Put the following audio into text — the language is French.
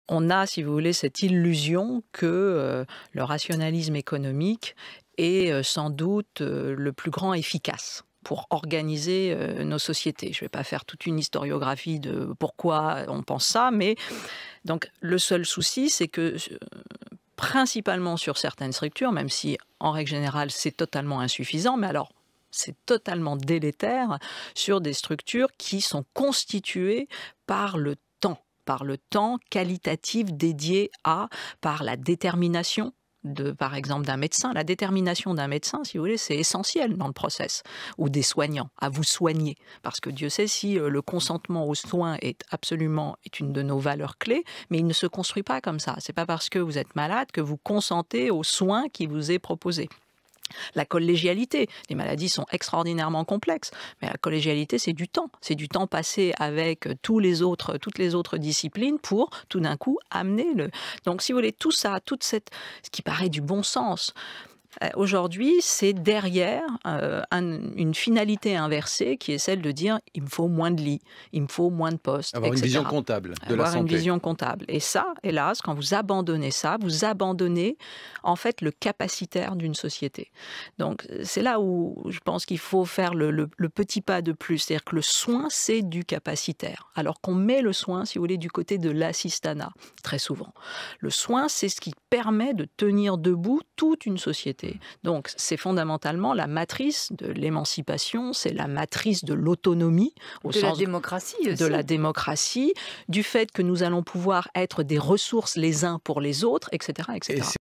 on a, si vous voulez, cette illusion que le rationalisme économique est sans doute le plus grand efficace pour organiser nos sociétés. Je ne vais pas faire toute une historiographie de pourquoi on pense ça, mais donc le seul souci, c'est que principalement sur certaines structures, même si en règle générale c'est totalement insuffisant, mais alors c'est totalement délétère sur des structures qui sont constituées par le temps qualitatif dédié par la détermination par exemple, d'un médecin. La détermination d'un médecin, si vous voulez, c'est essentiel dans le process, ou des soignants, à vous soigner. Parce que Dieu sait si le consentement aux soins est une de nos valeurs clés, mais il ne se construit pas comme ça. C'est pas parce que vous êtes malade que vous consentez aux soins qui vous est proposé. La collégialité, les maladies sont extraordinairement complexes, mais la collégialité, c'est du temps passé avec toutes les autres disciplines pour tout d'un coup amener le. Donc, si vous voulez, tout ça, ce qui paraît du bon sens. Aujourd'hui, c'est derrière une finalité inversée qui est celle de dire il me faut moins de lits, il me faut moins de postes, Avoir etc. une vision comptable de la Avoir santé. une vision comptable. Et ça, hélas, quand vous abandonnez ça, vous abandonnez en fait le capacitaire d'une société. Donc c'est là où je pense qu'il faut faire le petit pas de plus. C'est-à-dire que le soin, c'est du capacitaire. Alors qu'on met le soin, si vous voulez, du côté de l'assistanat, très souvent. Le soin, c'est ce qui permet de tenir debout toute une société. Donc, c'est fondamentalement la matrice de l'émancipation, c'est la matrice de l'autonomie, au de la sens démocratie aussi. de la démocratie, du fait que nous allons pouvoir être des ressources les uns pour les autres, etc., etc.